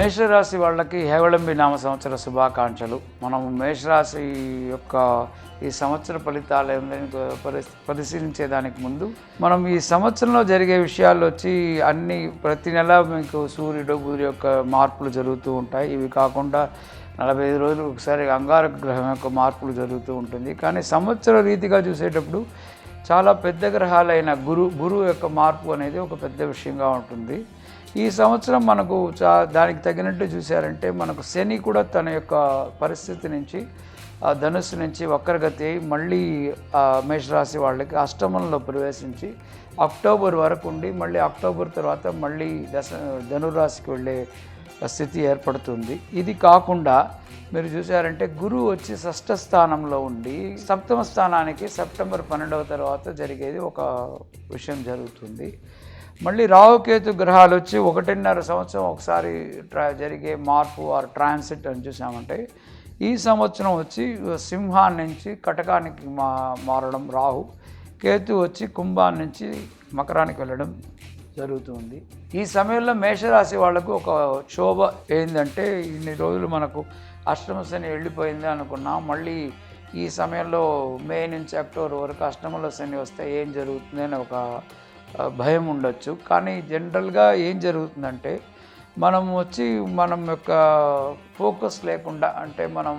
మేషరాశి వాళ్ళకి హేవళంబి నామ సంవత్సర శుభాకాంక్షలు. మనం మేషరాశి యొక్క ఈ సంవత్సర ఫలితాలు ఏమైనా పరిశీలించేదానికి ముందు మనం ఈ సంవత్సరంలో జరిగే విషయాలు వచ్చి అన్ని ప్రతి నెల మీకు సూర్యుడు బుధుడు యొక్క మార్పులు జరుగుతూ ఉంటాయి. ఇవి కాకుండా 45 రోజులు ఒకసారి అంగారక గ్రహం యొక్క మార్పులు జరుగుతూ ఉంటుంది. కానీ సంవత్సర రీతిగా చూసేటప్పుడు చాలా పెద్ద గ్రహాలైన గురువు యొక్క మార్పు అనేది ఒక పెద్ద విషయంగా ఉంటుంది. ఈ సంవత్సరం మనకు దానికి తగినట్టు చూశారంటే మనకు శని కూడా తన యొక్క పరిస్థితి నుంచి ధనుస్సు నుంచి వక్రగతి అయి మళ్ళీ మేషరాశి వాళ్ళకి అష్టమంలో ప్రవేశించి అక్టోబర్ వరకు ఉండి మళ్ళీ అక్టోబర్ తర్వాత మళ్ళీ ధనురాశికి వెళ్ళే స్థితి ఏర్పడుతుంది. ఇది కాకుండా మీరు చూసారంటే గురువు వచ్చి షష్ఠ స్థానంలో ఉండి సప్తమ స్థానానికి సెప్టెంబర్ 12వ తర్వాత జరిగేది ఒక విషయం జరుగుతుంది. మళ్ళీ రాహుకేతు గ్రహాలు వచ్చి 1.5 సంవత్సరం ఒకసారి జరిగే మార్పు ఆర్ ట్రాన్సిట్ అని చూసామంటే ఈ సంవత్సరం వచ్చి సింహాన్ని నుంచి కటకానికి మారడం రాహు, కేతు వచ్చి కుంభాన్ని నుంచి మకరానికి వెళ్ళడం జరుగుతుంది. ఈ సమయంలో మేషరాశి వాళ్లకు ఒక శోభ ఏంటంటే ఇన్ని రోజులు మనకు అష్టమ శని వెళ్ళిపోయింది అనుకున్నాం. మళ్ళీ ఈ సమయంలో మే నుంచి అక్టోబర్ వరకు అష్టమంలో శని వస్తే ఏం జరుగుతుంది అని ఒక భయం ఉండొచ్చు. కానీ జనరల్గా ఏం జరుగుతుందంటే మనం యొక్క ఫోకస్ లేకుండా అంటే మనం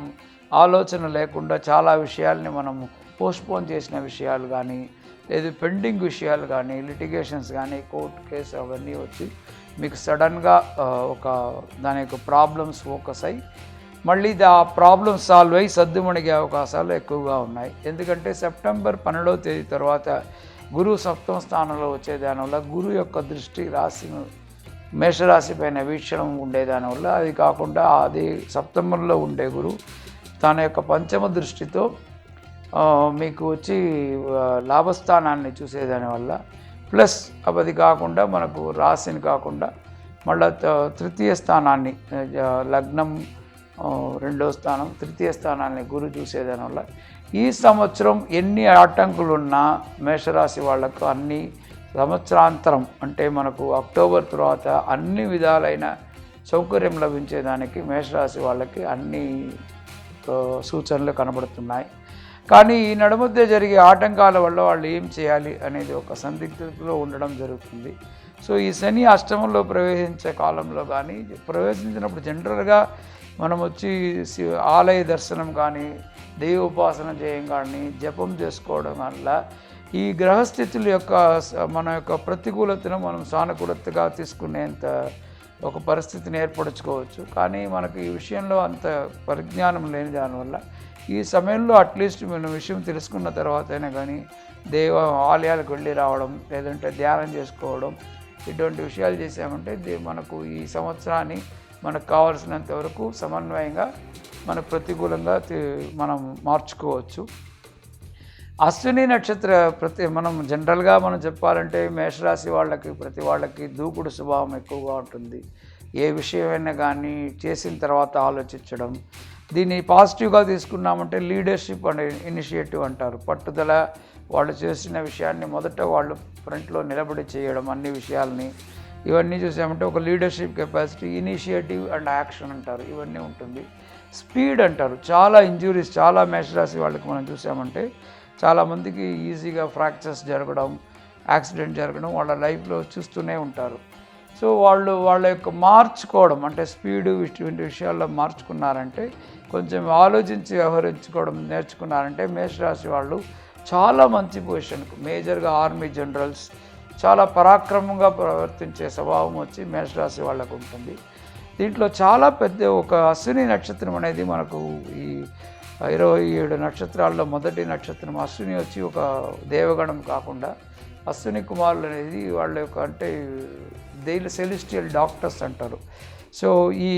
ఆలోచన లేకుండా చాలా విషయాల్ని మనం పోస్ట్పోన్ చేసిన విషయాలు కానీ లేదు పెండింగ్ విషయాలు కానీ లిటిగేషన్స్ కానీ కోర్టు కేసు అవన్నీ వచ్చి మీకు సడన్గా ఒక దాని యొక్క ప్రాబ్లమ్స్ ఫోకస్ అయ్యి మళ్ళీ ఆ ప్రాబ్లమ్స్ సాల్వ్ అయ్యి సద్దుమణిగే అవకాశాలు ఎక్కువగా ఉన్నాయి. ఎందుకంటే సెప్టెంబర్ 12వ తేదీ తర్వాత గురువు సప్తమ స్థానంలో వచ్చేదానివల్ల గురువు యొక్క దృష్టి మేషరాశి పైన వీక్షణం ఉండేదానివల్ల అది కాకుండా అది సెప్టెంబర్లో ఉండే గురువు తన యొక్క పంచమ దృష్టితో మీకు వచ్చి లాభస్థానాన్ని చూసేదానివల్ల ప్లస్ అది కాకుండా మనకు రాశిని కాకుండా మళ్ళీ తృతీయ స్థానాన్ని లగ్నం 2వ స్థానం తృతీయ స్థానాన్ని గురువు చూసేదానివల్ల ఈ సంవత్సరం ఎన్ని ఆటంకులున్నా మేషరాశి వాళ్లకు అన్ని సంవత్సరాంతరం అంటే మనకు అక్టోబర్ తర్వాత అన్ని విధాలైన సౌకర్యం లభించేదానికి మేషరాశి వాళ్ళకి అన్ని సూచనలు కనబడుతున్నాయి. కానీ ఈ నడుమధ్య జరిగే ఆటంకాల వల్ల వాళ్ళు ఏం చేయాలి అనేది ఒక సందిగ్ధతలో ఉండడం జరుగుతుంది. సో ఈ శని అష్టమంలో ప్రవేశించే కాలంలో కానీ ప్రవేశించినప్పుడు జనరల్గా మనం ఆలయ దర్శనం కానీ దైవోపాసన చేయడం కానీ జపం చేసుకోవడం వల్ల ఈ గ్రహస్థితుల యొక్క మన యొక్క ప్రతికూలతను మనం సానుకూలతగా తీసుకునేంత ఒక పరిస్థితిని ఏర్పరచుకోవచ్చు. కానీ మనకు ఈ విషయంలో అంత పరిజ్ఞానం లేని దానివల్ల ఈ సమయంలో అట్లీస్ట్ మనం విషయం తెలుసుకున్న తర్వాతైనా కానీ ఆలయాలకు వెళ్ళి రావడం లేదంటే ధ్యానం చేసుకోవడం ఇటువంటి విషయాలు చేసామంటే మనకు ఈ సంవత్సరాన్ని మనకు కావాల్సినంత వరకు సమన్వయంగా మన ప్రతికూలంగా మనం మార్చుకోవచ్చు. అశ్విని నక్షత్ర మనం జనరల్గా మనం చెప్పాలంటే మేషరాశి ప్రతి వాళ్ళకి దూకుడు స్వభావం ఎక్కువగా ఉంటుంది. ఏ విషయమైనా కానీ చేసిన తర్వాత ఆలోచించడం, దీన్ని పాజిటివ్గా తీసుకున్నామంటే లీడర్షిప్ అండ్ ఇనిషియేటివ్ అంటారు. పట్టుదల, వాళ్ళు చేసిన విషయాన్ని మొదట వాళ్ళు ఫ్రంట్లో నిలబడి చేయడం అన్ని విషయాల్ని ఇవన్నీ చూసామంటే ఒక leadership capacity, initiative and action అంటారు. ఇవన్నీ ఉంటుంది. స్పీడ్ అంటారు. చాలా ఇంజురీస్ చాలా మేషరాశి వాళ్ళకి మనం చూసామంటే చాలామందికి ఈజీగా ఫ్రాక్చర్స్ జరగడం, యాక్సిడెంట్ జరగడం వాళ్ళ లైఫ్లో చూస్తూనే ఉంటారు. సో వాళ్ళ యొక్క మార్చుకోవడం అంటే స్పీడు ఇటువంటి విషయాల్లో మార్చుకున్నారంటే కొంచెం ఆలోచించి వ్యవహరించుకోవడం నేర్చుకున్నారంటే మేషరాశి వాళ్ళు చాలా మంచి పొజిషన్కు మేజర్గా ఆర్మీ జనరల్స్ చాలా పరాక్రమంగా ప్రవర్తించే స్వభావం మేషరాశి వాళ్ళకు ఉంటుంది. దీంట్లో చాలా పెద్ద ఒక అశ్విని నక్షత్రం అనేది మనకు ఈ 27 నక్షత్రాల్లో మొదటి నక్షత్రం అశ్విని ఒక దేవగణం కాకుండా అశ్విని కుమారులు అనేది వాళ్ళ యొక్క అంటే సెలిస్టియల్ డాక్టర్స్ అంటారు. సో ఈ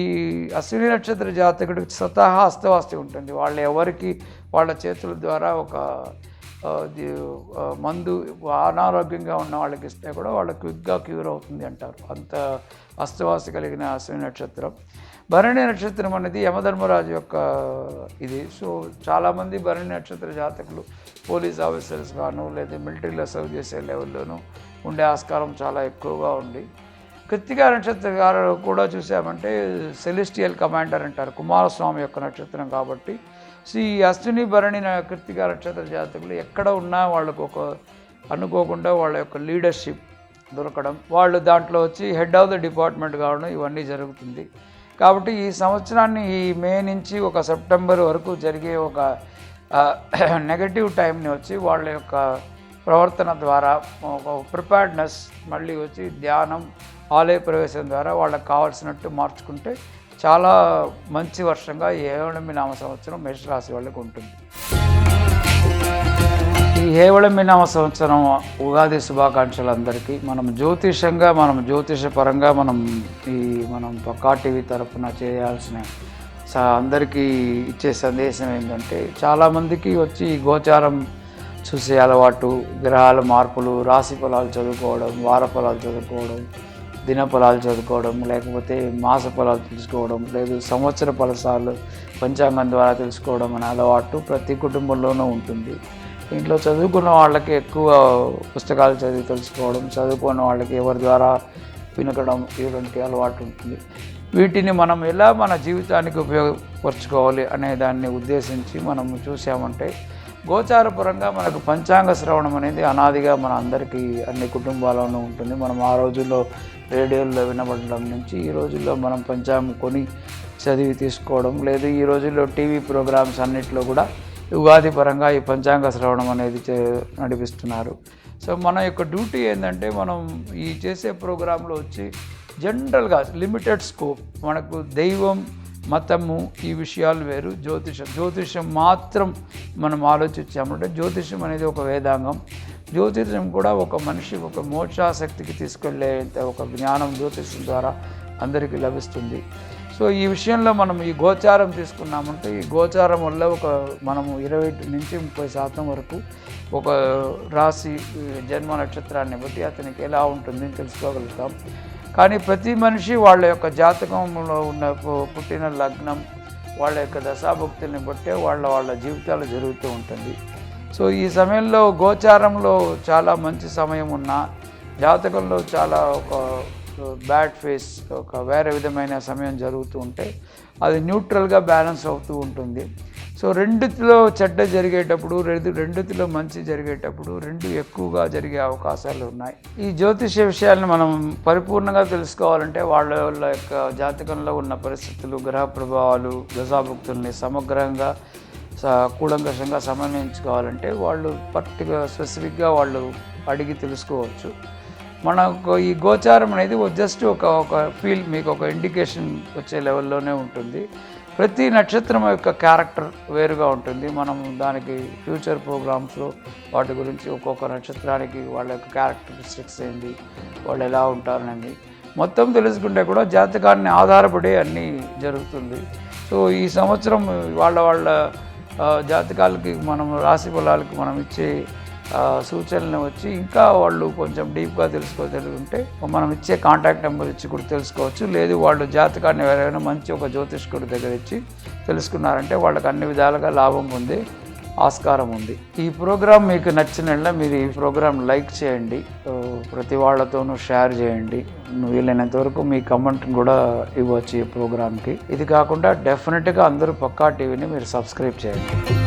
అశ్విని నక్షత్ర జాతకుడికి స్వతహా హస్తవాస్తి ఉంటుంది. వాళ్ళు ఎవరికి వాళ్ళ చేతుల ద్వారా ఒక మందు అనారోగ్యంగా ఉన్న వాళ్ళకి ఇస్తే కూడా వాళ్ళకి క్విక్గా క్యూర్ అవుతుంది అంటారు. అంత హస్తవాసి కలిగిన అశ్విని నక్షత్రం. భరణి నక్షత్రం అనేది యమధర్మరాజు యొక్క ఇది. సో చాలామంది భరణి నక్షత్ర జాతకులు పోలీస్ ఆఫీసర్స్ గాను లేదా మిలిటరీలో సర్వ్ చేసే లెవెల్లోనూ ఉండే ఆస్కారం చాలా ఎక్కువగా ఉంది. కృత్తికా నక్షత్రం గారు కూడా చూసామంటే సెలెస్టియల్ కమాండర్ అంటారు, కుమారస్వామి యొక్క నక్షత్రం కాబట్టి. సో ఈ అశ్విని భరణి కృత్తికా నక్షత్ర జాతకులు ఎక్కడ ఉన్నా వాళ్ళకు ఒక అనుకోకుండా వాళ్ళ యొక్క లీడర్షిప్ దొరకడం, వాళ్ళు దాంట్లో వచ్చి హెడ్ ఆఫ్ ద డిపార్ట్మెంట్ కావడం, ఇవన్నీ జరుగుతుంది. కాబట్టి ఈ సంవత్సరాన్ని ఈ మే నుంచి ఒక సెప్టెంబర్ వరకు జరిగే ఒక నెగటివ్ టైంని వచ్చి వాళ్ళ యొక్క ప్రవర్తన ద్వారా ఒక ప్రిపేర్డ్నెస్ మళ్ళీ వచ్చి ధ్యానం, ఆలయ ప్రవేశం ద్వారా వాళ్ళకి కావాల్సినట్టు మార్చుకుంటే చాలా మంచి వర్షంగా ఈ హేవళంబి నామ సంవత్సరం మేషరాశి వాళ్ళకి ఉంటుంది. ఈ హేవళంబి నామ సంవత్సరం ఉగాది శుభాకాంక్షలు అందరికీ. మనం జ్యోతిషపరంగా మనం పక్కా టీవీ తరఫున చేయాల్సిన అందరికీ ఇచ్చే సందేశం ఏంటంటే, చాలామందికి వచ్చి ఈ గోచారం చూసే అలవాటు, గ్రహాల మార్పులు, రాశి ఫలాలు చదువుకోవడం, వార ఫలాలు చదువుకోవడం, దిన ఫలాలు చదువుకోవడం, లేకపోతే మాస ఫలాలు తెలుసుకోవడం, లేదు సంవత్సర ఫలితాలు పంచాంగం ద్వారా తెలుసుకోవడం అనే అలవాటు ప్రతి కుటుంబంలోనూ ఉంటుంది. ఇంట్లో చదువుకున్న వాళ్ళకి ఎక్కువ పుస్తకాలు చదివి తెలుసుకోవడం, చదువుకున్న వాళ్ళకి ఎవరి ద్వారా వినకడం, ఇటువంటి అలవాటు ఉంటుంది. వీటిని మనం ఎలా మన జీవితానికి ఉపయోగపరచుకోవాలి అనే దాన్ని ఉద్దేశించి మనం చూసామంటే, గోచారపరంగా మనకు పంచాంగ శ్రవణం అనేది అనాదిగా మన అందరికీ అన్ని కుటుంబాల్లోనూ ఉంటుంది. మనం ఆ రోజుల్లో రేడియోల్లో వినబడడం నుంచి ఈ రోజుల్లో మనం పంచాంగం కొని చదివి తీసుకోవడం, లేదు ఈ రోజుల్లో టీవీ ప్రోగ్రామ్స్ అన్నిట్లో కూడా ఉగాది పరంగా ఈ పంచాంగ శ్రవణం అనేది నడిపిస్తున్నారు. సో మన యొక్క డ్యూటీ ఏంటంటే, మనం ఈ చేసే ప్రోగ్రాంలో వచ్చి జనరల్గా లిమిటెడ్ స్కోప్, మనకు దైవం, మతము ఈ విషయాలు వేరు, జ్యోతిషం మాత్రం మనం ఆలోచించామంటే, జ్యోతిషం అనేది ఒక వేదాంగం. జ్యోతిషం కూడా ఒక మనిషి ఒక మోక్షాశక్తికి తీసుకెళ్లే ఒక జ్ఞానం జ్యోతిషం ద్వారా అందరికీ లభిస్తుంది. సో ఈ విషయంలో మనం ఈ గోచారం తీసుకున్నామంటే, ఈ గోచారం వల్ల మనము 20 నుంచి 30% వరకు ఒక రాశి జన్మ నక్షత్రాన్ని బట్టి అతనికి ఎలా ఉంటుందని తెలుసుకోగలుగుతాం. కానీ ప్రతి మనిషి వాళ్ళ యొక్క జాతకంలో ఉన్న పుట్టిన లగ్నం, వాళ్ళ యొక్క దశాభుక్తుల్ని బట్టే వాళ్ళ జీవితాలు జరుగుతూ ఉంటుంది. సో ఈ సమయంలో గోచారంలో చాలా మంచి సమయం ఉన్నా, జాతకంలో చాలా ఒక బ్యాడ్ ఫేస్, ఒక వేరే విధమైన సమయం జరుగుతూ ఉంటే అది న్యూట్రల్గా బ్యాలెన్స్ అవుతూ ఉంటుంది. సో రెండిటిలో చెడ్డ జరిగేటప్పుడు, రెండిటిలో మంచి జరిగేటప్పుడు రెండు ఎక్కువగా జరిగే అవకాశాలు ఉన్నాయి. ఈ జ్యోతిష విషయాలను మనం పరిపూర్ణంగా తెలుసుకోవాలంటే వాళ్ళ యొక్క జాతకంలో ఉన్న పరిస్థితులు, గ్రహ ప్రభావాలు, దశాభుక్తుల్ని సమగ్రంగా కూలంకషంగా సమన్వయించుకోవాలంటే వాళ్ళు స్పెసిఫిక్గా వాళ్ళు అడిగి తెలుసుకోవచ్చు. మనకు ఈ గోచారం అనేది జస్ట్ ఒక ఫీల్, మీకు ఒక ఇండికేషన్ వచ్చే లెవెల్లోనే ఉంటుంది. ప్రతి నక్షత్రం యొక్క క్యారెక్టర్ వేరుగా ఉంటుంది. మనం దానికి ఫ్యూచర్ ప్రోగ్రామ్స్లో వాటి గురించి ఒక్కొక్క నక్షత్రానికి వాళ్ళ యొక్క క్యారెక్టరిస్టిక్స్ ఏంటి, వాళ్ళు ఎలా ఉంటారనేది మొత్తం తెలుసుకుంటే కూడా జాతకాన్ని ఆధారపడి అన్నీ జరుగుతుంది. సో ఈ సంవత్సరం వాళ్ళ జాతకాలకి మనం రాశి ఫలాలకి మనం ఇచ్చే సూచనలు వచ్చి ఇంకా వాళ్ళు కొంచెం డీప్గా తెలుసుకుంటే మనం ఇచ్చే కాంటాక్ట్ నెంబర్ ఇచ్చి కూడా తెలుసుకోవచ్చు. లేదు వాళ్ళు జాతకాన్ని ఎవరైనా మంచి ఒక జ్యోతిష్కుడి దగ్గర ఇచ్చి తెలుసుకున్నారంటే వాళ్ళకి అన్ని విధాలుగా లాభం పొందే ఆస్కారం ఉంది. ఈ ప్రోగ్రాం మీకు నచ్చినట్ల మీరు ఈ ప్రోగ్రాం లైక్ చేయండి, ప్రతి వాళ్ళతోనూ షేర్ చేయండి, వీలైనంత వరకు మీ కమెంట్ కూడా ఇవ్వచ్చు ఈ ప్రోగ్రాంకి. ఇది కాకుండా డెఫినెట్గా అందరూ పక్కా టీవీని మీరు సబ్స్క్రైబ్ చేయండి.